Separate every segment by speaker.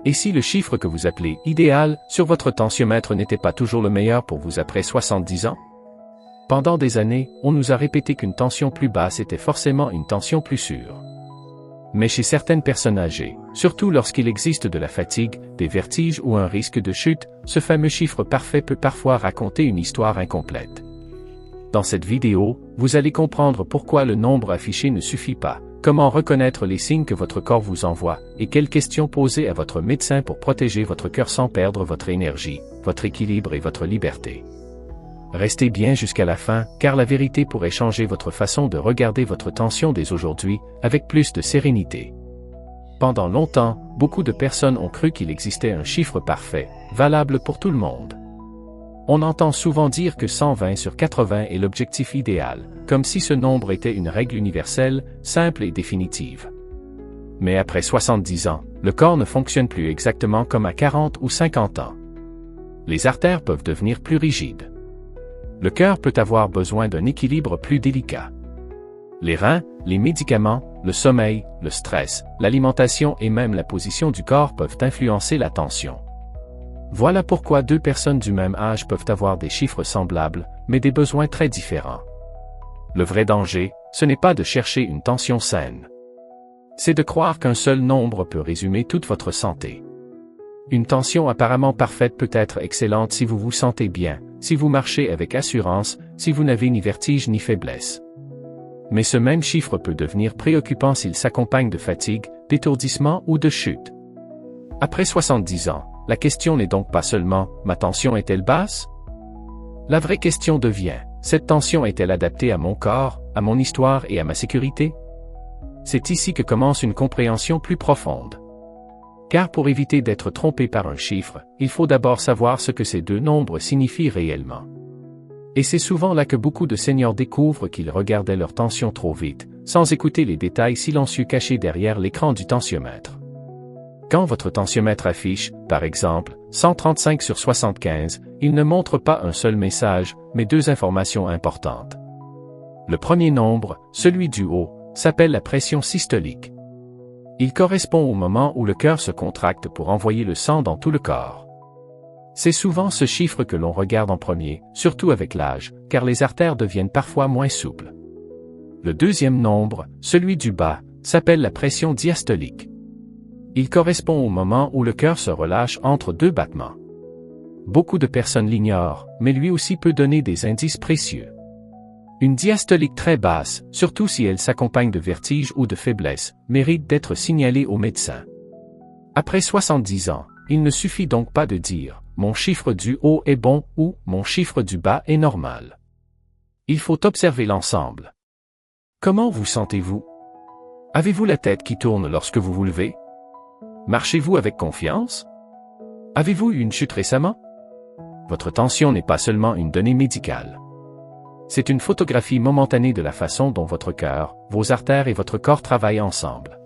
Speaker 1: Et si le chiffre que vous appelez idéal sur votre tensiomètre n'était pas toujours le meilleur pour vous après 70 ans? Pendant des années, on nous a répété qu'une tension plus basse était forcément une tension plus sûre. Mais chez certaines personnes âgées, surtout lorsqu'il existe de la fatigue, des vertiges ou un risque de chute, ce fameux chiffre parfait peut parfois raconter une histoire incomplète. Dans cette vidéo, vous allez comprendre pourquoi le nombre affiché ne suffit pas, comment reconnaître les signes que votre corps vous envoie, et quelles questions poser à votre médecin pour protéger votre cœur sans perdre votre énergie, votre équilibre et votre liberté. Restez bien jusqu'à la fin, car la vérité pourrait changer votre façon de regarder votre tension dès aujourd'hui, avec plus de sérénité. Pendant longtemps, beaucoup de personnes ont cru qu'il existait un chiffre parfait, valable pour tout le monde. On entend souvent dire que 120 sur 80 est l'objectif idéal, comme si ce nombre était une règle universelle, simple et définitive. Mais après 70 ans, le corps ne fonctionne plus exactement comme à 40 ou 50 ans. Les artères peuvent devenir plus rigides. Le cœur peut avoir besoin d'un équilibre plus délicat. Les reins, les médicaments, le sommeil, le stress, l'alimentation et même la position du corps peuvent influencer la tension. Voilà pourquoi deux personnes du même âge peuvent avoir des chiffres semblables, mais des besoins très différents. Le vrai danger, ce n'est pas de chercher une tension saine. C'est de croire qu'un seul nombre peut résumer toute votre santé. Une tension apparemment parfaite peut être excellente si vous vous sentez bien, si vous marchez avec assurance, si vous n'avez ni vertige ni faiblesse. Mais ce même chiffre peut devenir préoccupant s'il s'accompagne de fatigue, d'étourdissement ou de chute. Après 70 ans, la question n'est donc pas seulement « ma tension est-elle basse ?» La vraie question devient « cette tension est-elle adaptée à mon corps, à mon histoire et à ma sécurité ?» C'est ici que commence une compréhension plus profonde. Car pour éviter d'être trompé par un chiffre, il faut d'abord savoir ce que ces deux nombres signifient réellement. Et c'est souvent là que beaucoup de seniors découvrent qu'ils regardaient leur tension trop vite, sans écouter les détails silencieux cachés derrière l'écran du tensiomètre. Quand votre tensiomètre affiche, par exemple, 135 sur 75, il ne montre pas un seul message, mais deux informations importantes. Le premier nombre, celui du haut, s'appelle la pression systolique. Il correspond au moment où le cœur se contracte pour envoyer le sang dans tout le corps. C'est souvent ce chiffre que l'on regarde en premier, surtout avec l'âge, car les artères deviennent parfois moins souples. Le deuxième nombre, celui du bas, s'appelle la pression diastolique. Il correspond au moment où le cœur se relâche entre deux battements. Beaucoup de personnes l'ignorent, mais lui aussi peut donner des indices précieux. Une diastolique très basse, surtout si elle s'accompagne de vertige ou de faiblesse, mérite d'être signalée au médecin. Après 70 ans, il ne suffit donc pas de dire « mon chiffre du haut est bon » ou « mon chiffre du bas est normal ». Il faut observer l'ensemble. Comment vous sentez-vous? Avez-vous la tête qui tourne lorsque vous vous levez? Marchez-vous avec confiance? Avez-vous eu une chute récemment? Votre tension n'est pas seulement une donnée médicale. C'est une photographie momentanée de la façon dont votre cœur, vos artères et votre corps travaillent ensemble.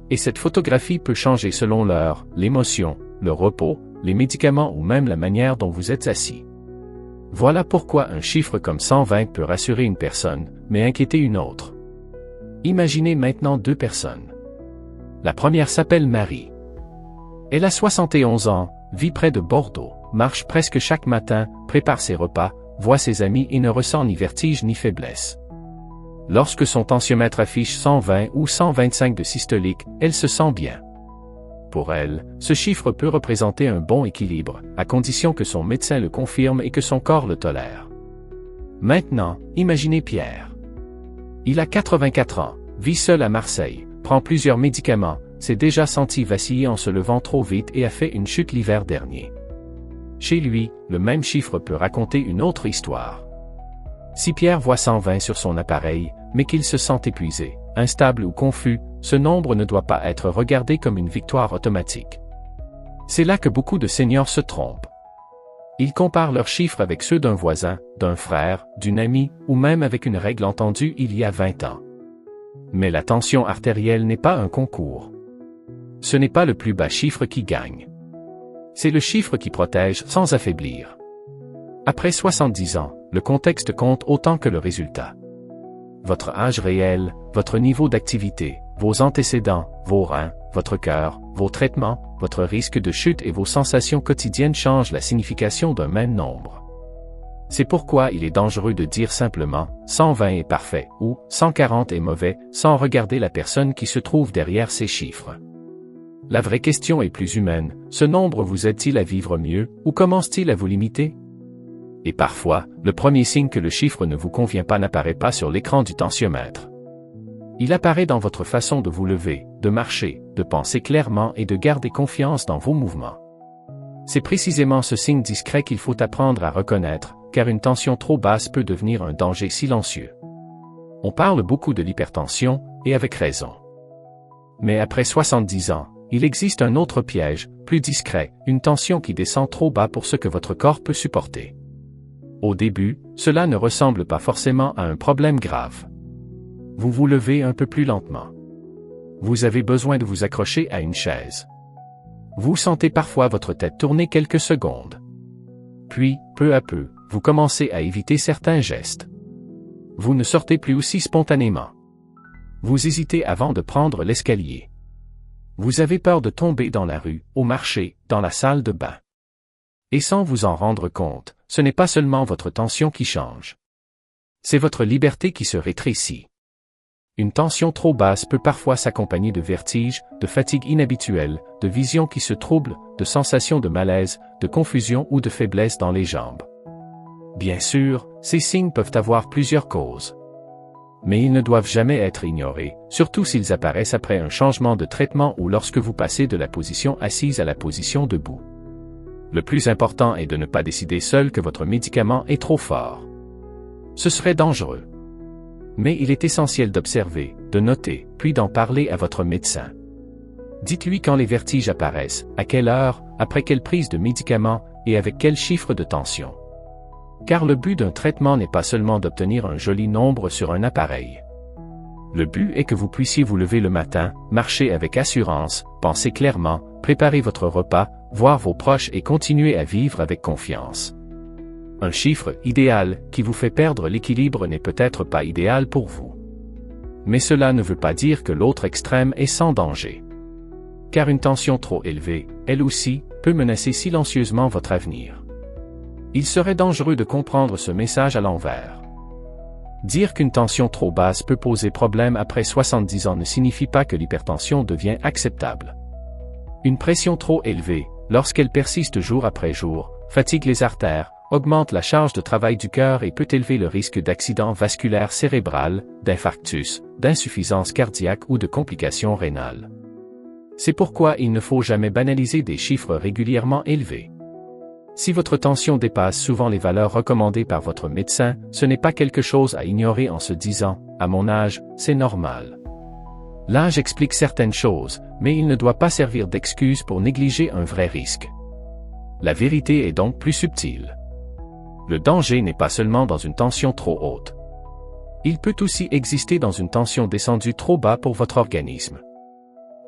Speaker 1: Et cette photographie peut changer selon l'heure, l'émotion, le repos, les médicaments ou même la manière dont vous êtes assis. Voilà pourquoi un chiffre comme 120 peut rassurer une personne, mais inquiéter une autre. Imaginez maintenant deux personnes. La première s'appelle Marie. Elle a 71 ans, vit près de Bordeaux, marche presque chaque matin, prépare ses repas, voit ses amis et ne ressent ni vertige ni faiblesse. Lorsque son tensiomètre affiche 120 ou 125 de systolique, elle se sent bien. Pour elle, ce chiffre peut représenter un bon équilibre, à condition que son médecin le confirme et que son corps le tolère. Maintenant, imaginez Pierre. Il a 84 ans, vit seul à Marseille, prend plusieurs médicaments, s'est déjà senti vaciller en se levant trop vite et a fait une chute l'hiver dernier. Chez lui, le même chiffre peut raconter une autre histoire. Si Pierre voit 120 sur son appareil, mais qu'il se sent épuisé, instable ou confus, ce nombre ne doit pas être regardé comme une victoire automatique. C'est là que beaucoup de seniors se trompent. Ils comparent leurs chiffres avec ceux d'un voisin, d'un frère, d'une amie, ou même avec une règle entendue il y a 20 ans. Mais la tension artérielle n'est pas un concours. Ce n'est pas le plus bas chiffre qui gagne. C'est le chiffre qui protège sans affaiblir. Après 70 ans, le contexte compte autant que le résultat. Votre âge réel, votre niveau d'activité, vos antécédents, vos reins, votre cœur, vos traitements, votre risque de chute et vos sensations quotidiennes changent la signification d'un même nombre. C'est pourquoi il est dangereux de dire simplement « 120 est parfait » ou « 140 est mauvais » sans regarder la personne qui se trouve derrière ces chiffres. La vraie question est plus humaine, ce nombre vous aide-t-il à vivre mieux ou commence-t-il à vous limiter? Et parfois, le premier signe que le chiffre ne vous convient pas n'apparaît pas sur l'écran du tensiomètre. Il apparaît dans votre façon de vous lever, de marcher, de penser clairement et de garder confiance dans vos mouvements. C'est précisément ce signe discret qu'il faut apprendre à reconnaître, car une tension trop basse peut devenir un danger silencieux. On parle beaucoup de l'hypertension, et avec raison. Mais après 70 ans, il existe un autre piège, plus discret, une tension qui descend trop bas pour ce que votre corps peut supporter. Au début, cela ne ressemble pas forcément à un problème grave. Vous vous levez un peu plus lentement. Vous avez besoin de vous accrocher à une chaise. Vous sentez parfois votre tête tourner quelques secondes. Puis, peu à peu, vous commencez à éviter certains gestes. Vous ne sortez plus aussi spontanément. Vous hésitez avant de prendre l'escalier. Vous avez peur de tomber dans la rue, au marché, dans la salle de bain. Et sans vous en rendre compte, ce n'est pas seulement votre tension qui change. C'est votre liberté qui se rétrécit. Une tension trop basse peut parfois s'accompagner de vertiges, de fatigue inhabituelle, de vision qui se trouble, de sensations de malaise, de confusion ou de faiblesse dans les jambes. Bien sûr, ces signes peuvent avoir plusieurs causes. Mais ils ne doivent jamais être ignorés, surtout s'ils apparaissent après un changement de traitement ou lorsque vous passez de la position assise à la position debout. Le plus important est de ne pas décider seul que votre médicament est trop fort. Ce serait dangereux. Mais il est essentiel d'observer, de noter, puis d'en parler à votre médecin. Dites-lui quand les vertiges apparaissent, à quelle heure, après quelle prise de médicaments, et avec quel chiffre de tension. Car le but d'un traitement n'est pas seulement d'obtenir un joli nombre sur un appareil. Le but est que vous puissiez vous lever le matin, marcher avec assurance, penser clairement, préparer votre repas, voir vos proches et continuer à vivre avec confiance. Un chiffre idéal qui vous fait perdre l'équilibre n'est peut-être pas idéal pour vous. Mais cela ne veut pas dire que l'autre extrême est sans danger. Car une tension trop élevée, elle aussi, peut menacer silencieusement votre avenir. Il serait dangereux de comprendre ce message à l'envers. Dire qu'une tension trop basse peut poser problème après 70 ans ne signifie pas que l'hypertension devient acceptable. Une pression trop élevée, lorsqu'elle persiste jour après jour, fatigue les artères, augmente la charge de travail du cœur et peut élever le risque d'accident vasculaire cérébral, d'infarctus, d'insuffisance cardiaque ou de complications rénales. C'est pourquoi il ne faut jamais banaliser des chiffres régulièrement élevés. Si votre tension dépasse souvent les valeurs recommandées par votre médecin, ce n'est pas quelque chose à ignorer en se disant « à mon âge, c'est normal ». L'âge explique certaines choses, mais il ne doit pas servir d'excuse pour négliger un vrai risque. La vérité est donc plus subtile. Le danger n'est pas seulement dans une tension trop haute. Il peut aussi exister dans une tension descendue trop bas pour votre organisme.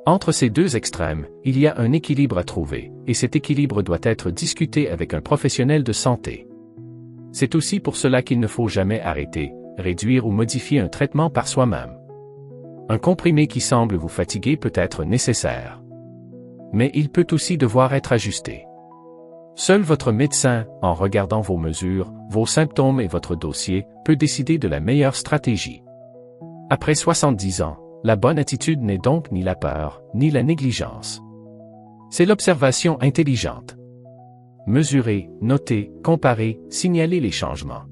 Speaker 1: Entre ces deux extrêmes, il y a un équilibre à trouver, et cet équilibre doit être discuté avec un professionnel de santé. C'est aussi pour cela qu'il ne faut jamais arrêter, réduire ou modifier un traitement par soi-même. Un comprimé qui semble vous fatiguer peut être nécessaire. Mais il peut aussi devoir être ajusté. Seul votre médecin, en regardant vos mesures, vos symptômes et votre dossier, peut décider de la meilleure stratégie. Après 70 ans, la bonne attitude n'est donc ni la peur, ni la négligence. C'est l'observation intelligente. Mesurer, noter, comparer, signaler les changements.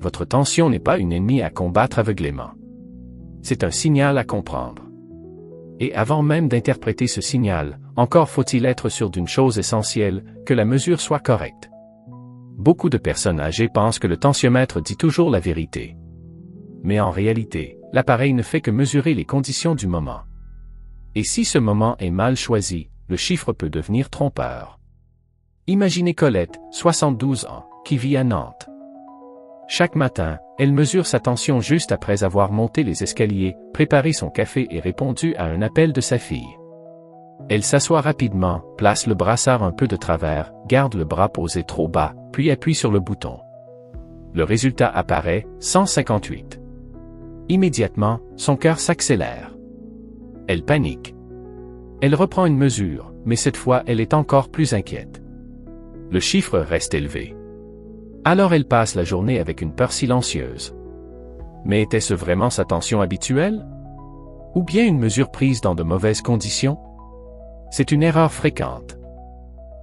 Speaker 1: Votre tension n'est pas une ennemie à combattre aveuglément. C'est un signal à comprendre. Et avant même d'interpréter ce signal, encore faut-il être sûr d'une chose essentielle, que la mesure soit correcte. Beaucoup de personnes âgées pensent que le tensiomètre dit toujours la vérité. Mais en réalité, l'appareil ne fait que mesurer les conditions du moment. Et si ce moment est mal choisi, le chiffre peut devenir trompeur. Imaginez Colette, 72 ans, qui vit à Nantes. Chaque matin, elle mesure sa tension juste après avoir monté les escaliers, préparé son café et répondu à un appel de sa fille. Elle s'assoit rapidement, place le brassard un peu de travers, garde le bras posé trop bas, puis appuie sur le bouton. Le résultat apparaît, 158. Immédiatement, son cœur s'accélère. Elle panique. Elle reprend une mesure, mais cette fois elle est encore plus inquiète. Le chiffre reste élevé. Alors elle passe la journée avec une peur silencieuse. Mais était-ce vraiment sa tension habituelle? Ou bien une mesure prise dans de mauvaises conditions? C'est une erreur fréquente.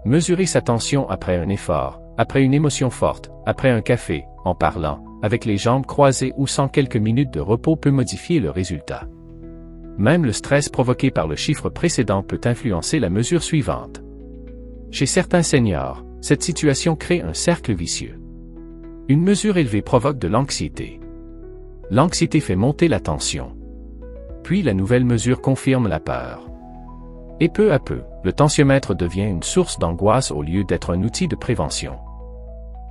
Speaker 1: Mesurer sa tension après un effort, après une émotion forte, après un café, en parlant, avec les jambes croisées ou sans quelques minutes de repos peut modifier le résultat. Même le stress provoqué par le chiffre précédent peut influencer la mesure suivante. Chez certains seniors, cette situation crée un cercle vicieux. Une mesure élevée provoque de l'anxiété. L'anxiété fait monter la tension. Puis la nouvelle mesure confirme la peur. Et peu à peu, le tensiomètre devient une source d'angoisse au lieu d'être un outil de prévention.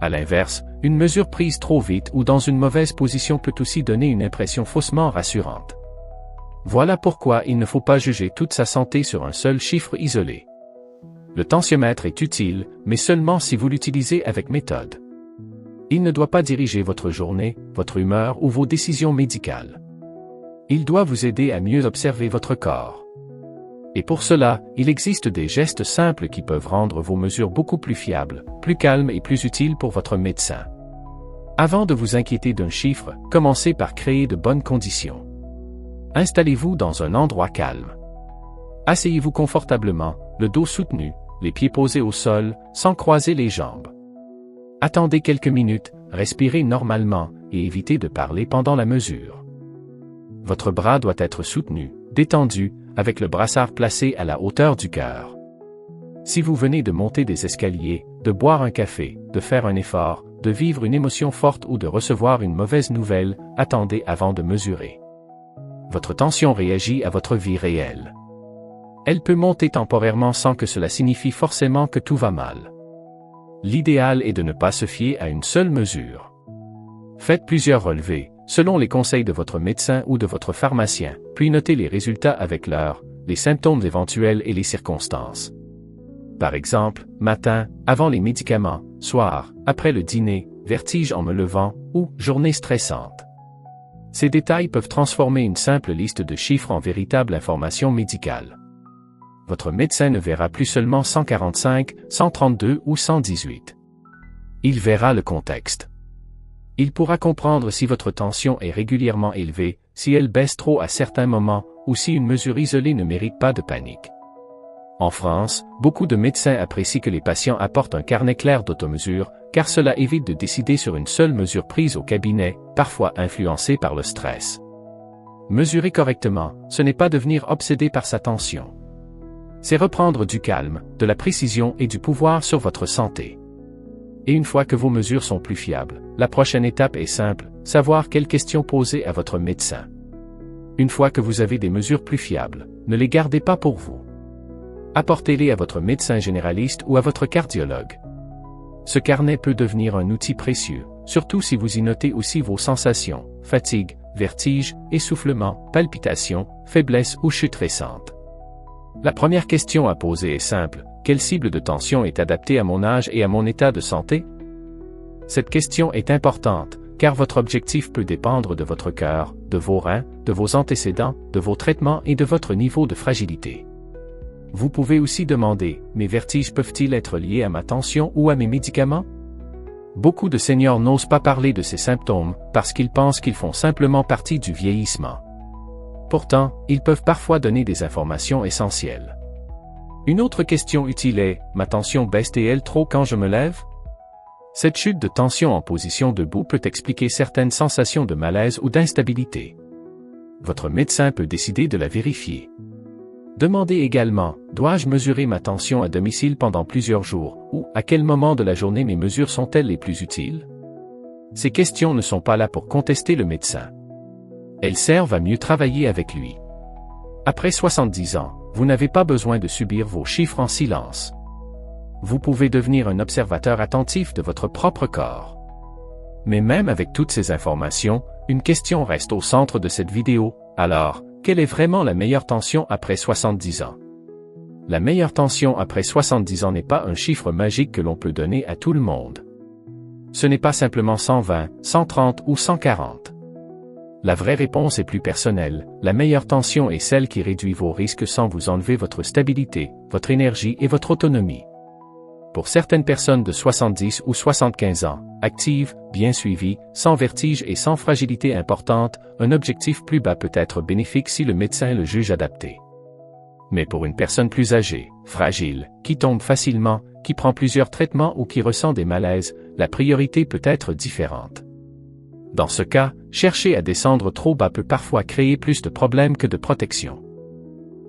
Speaker 1: À l'inverse, une mesure prise trop vite ou dans une mauvaise position peut aussi donner une impression faussement rassurante. Voilà pourquoi il ne faut pas juger toute sa santé sur un seul chiffre isolé. Le tensiomètre est utile, mais seulement si vous l'utilisez avec méthode. Il ne doit pas diriger votre journée, votre humeur ou vos décisions médicales. Il doit vous aider à mieux observer votre corps. Et pour cela, il existe des gestes simples qui peuvent rendre vos mesures beaucoup plus fiables, plus calmes et plus utiles pour votre médecin. Avant de vous inquiéter d'un chiffre, commencez par créer de bonnes conditions. Installez-vous dans un endroit calme. Asseyez-vous confortablement, le dos soutenu, les pieds posés au sol, sans croiser les jambes. Attendez quelques minutes, respirez normalement, et évitez de parler pendant la mesure. Votre bras doit être soutenu, détendu, avec le brassard placé à la hauteur du cœur. Si vous venez de monter des escaliers, de boire un café, de faire un effort, de vivre une émotion forte ou de recevoir une mauvaise nouvelle, attendez avant de mesurer. Votre tension réagit à votre vie réelle. Elle peut monter temporairement sans que cela signifie forcément que tout va mal. L'idéal est de ne pas se fier à une seule mesure. Faites plusieurs relevés, selon les conseils de votre médecin ou de votre pharmacien, puis notez les résultats avec l'heure, les symptômes éventuels et les circonstances. Par exemple, matin, avant les médicaments, soir, après le dîner, vertige en me levant, ou journée stressante. Ces détails peuvent transformer une simple liste de chiffres en véritable information médicale. Votre médecin ne verra plus seulement 145, 132 ou 118. Il verra le contexte. Il pourra comprendre si votre tension est régulièrement élevée, si elle baisse trop à certains moments, ou si une mesure isolée ne mérite pas de panique. En France, beaucoup de médecins apprécient que les patients apportent un carnet clair d'automesure, car cela évite de décider sur une seule mesure prise au cabinet, parfois influencée par le stress. Mesurer correctement, ce n'est pas devenir obsédé par sa tension. C'est reprendre du calme, de la précision et du pouvoir sur votre santé. Et une fois que vos mesures sont plus fiables, la prochaine étape est simple, savoir quelles questions poser à votre médecin. Une fois que vous avez des mesures plus fiables, ne les gardez pas pour vous. Apportez-les à votre médecin généraliste ou à votre cardiologue. Ce carnet peut devenir un outil précieux, surtout si vous y notez aussi vos sensations, fatigue, vertige, essoufflement, palpitations, faiblesse ou chute récente. La première question à poser est simple, quelle cible de tension est adaptée à mon âge et à mon état de santé? Cette question est importante, car votre objectif peut dépendre de votre cœur, de vos reins, de vos antécédents, de vos traitements et de votre niveau de fragilité. Vous pouvez aussi demander, mes vertiges peuvent-ils être liés à ma tension ou à mes médicaments? Beaucoup de seniors n'osent pas parler de ces symptômes, parce qu'ils pensent qu'ils font simplement partie du vieillissement. Pourtant, ils peuvent parfois donner des informations essentielles. Une autre question utile est, ma tension baisse-t-elle trop quand je me lève? Cette chute de tension en position debout peut expliquer certaines sensations de malaise ou d'instabilité. Votre médecin peut décider de la vérifier. Demandez également, dois-je mesurer ma tension à domicile pendant plusieurs jours, ou à quel moment de la journée mes mesures sont-elles les plus utiles? Ces questions ne sont pas là pour contester le médecin. Elles servent à mieux travailler avec lui. Après 70 ans, vous n'avez pas besoin de subir vos chiffres en silence. Vous pouvez devenir un observateur attentif de votre propre corps. Mais même avec toutes ces informations, une question reste au centre de cette vidéo, alors, quelle est vraiment la meilleure tension après 70 ans? La meilleure tension après 70 ans n'est pas un chiffre magique que l'on peut donner à tout le monde. Ce n'est pas simplement 120, 130 ou 140. La vraie réponse est plus personnelle. La meilleure tension est celle qui réduit vos risques sans vous enlever votre stabilité, votre énergie et votre autonomie. Pour certaines personnes de 70 ou 75 ans, actives, bien suivies, sans vertige et sans fragilité importante, un objectif plus bas peut être bénéfique si le médecin le juge adapté. Mais pour une personne plus âgée, fragile, qui tombe facilement, qui prend plusieurs traitements ou qui ressent des malaises, la priorité peut être différente. Dans ce cas, chercher à descendre trop bas peut parfois créer plus de problèmes que de protection.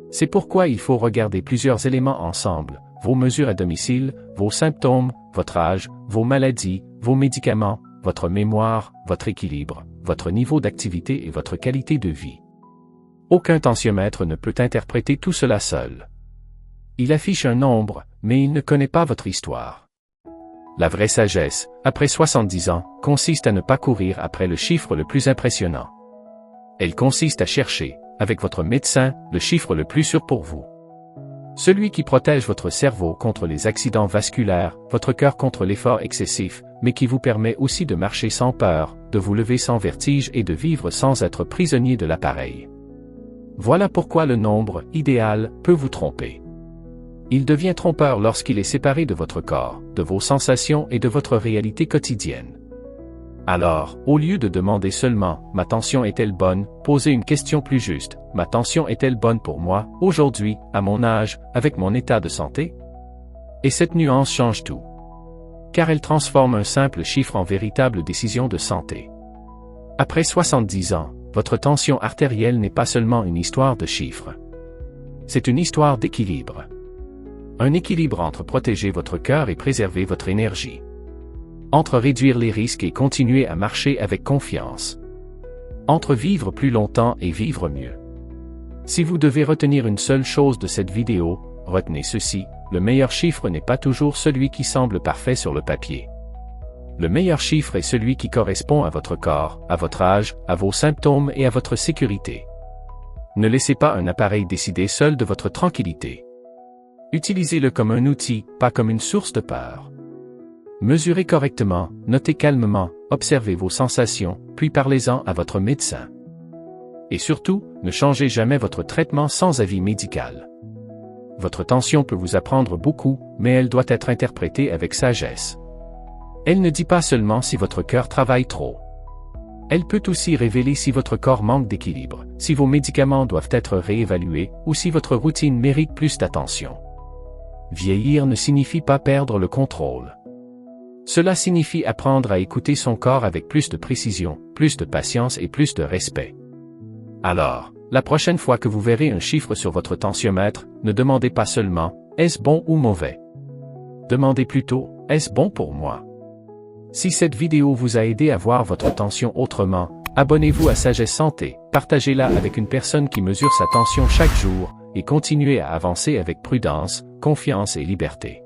Speaker 1: C'est pourquoi il faut regarder plusieurs éléments ensemble: vos mesures à domicile, vos symptômes, votre âge, vos maladies, vos médicaments, votre mémoire, votre équilibre, votre niveau d'activité et votre qualité de vie. Aucun tensiomètre ne peut interpréter tout cela seul. Il affiche un nombre, mais il ne connaît pas votre histoire. La vraie sagesse, après 70 ans, consiste à ne pas courir après le chiffre le plus impressionnant. Elle consiste à chercher, avec votre médecin, le chiffre le plus sûr pour vous. Celui qui protège votre cerveau contre les accidents vasculaires, votre cœur contre l'effort excessif, mais qui vous permet aussi de marcher sans peur, de vous lever sans vertige et de vivre sans être prisonnier de l'appareil. Voilà pourquoi le nombre idéal peut vous tromper. Il devient trompeur lorsqu'il est séparé de votre corps, de vos sensations et de votre réalité quotidienne. Alors, au lieu de demander seulement « ma tension est-elle bonne ?», posez une question plus juste « ma tension est-elle bonne pour moi, aujourd'hui, à mon âge, avec mon état de santé ?» Et cette nuance change tout. Car elle transforme un simple chiffre en véritable décision de santé. Après 70 ans, votre tension artérielle n'est pas seulement une histoire de chiffres. C'est une histoire d'équilibre. Un équilibre entre protéger votre cœur et préserver votre énergie. Entre réduire les risques et continuer à marcher avec confiance. Entre vivre plus longtemps et vivre mieux. Si vous devez retenir une seule chose de cette vidéo, retenez ceci: le meilleur chiffre n'est pas toujours celui qui semble parfait sur le papier. Le meilleur chiffre est celui qui correspond à votre corps, à votre âge, à vos symptômes et à votre sécurité. Ne laissez pas un appareil décider seul de votre tranquillité. Utilisez-le comme un outil, pas comme une source de peur. Mesurez correctement, notez calmement, observez vos sensations, puis parlez-en à votre médecin. Et surtout, ne changez jamais votre traitement sans avis médical. Votre tension peut vous apprendre beaucoup, mais elle doit être interprétée avec sagesse. Elle ne dit pas seulement si votre cœur travaille trop. Elle peut aussi révéler si votre corps manque d'équilibre, si vos médicaments doivent être réévalués, ou si votre routine mérite plus d'attention. Vieillir ne signifie pas perdre le contrôle. Cela signifie apprendre à écouter son corps avec plus de précision, plus de patience et plus de respect. Alors, la prochaine fois que vous verrez un chiffre sur votre tensiomètre, ne demandez pas seulement « est-ce bon ou mauvais ?» Demandez plutôt « est-ce bon pour moi ?» Si cette vidéo vous a aidé à voir votre tension autrement, abonnez-vous à Sagesse Santé, partagez-la avec une personne qui mesure sa tension chaque jour, et continuez à avancer avec prudence, confiance et liberté.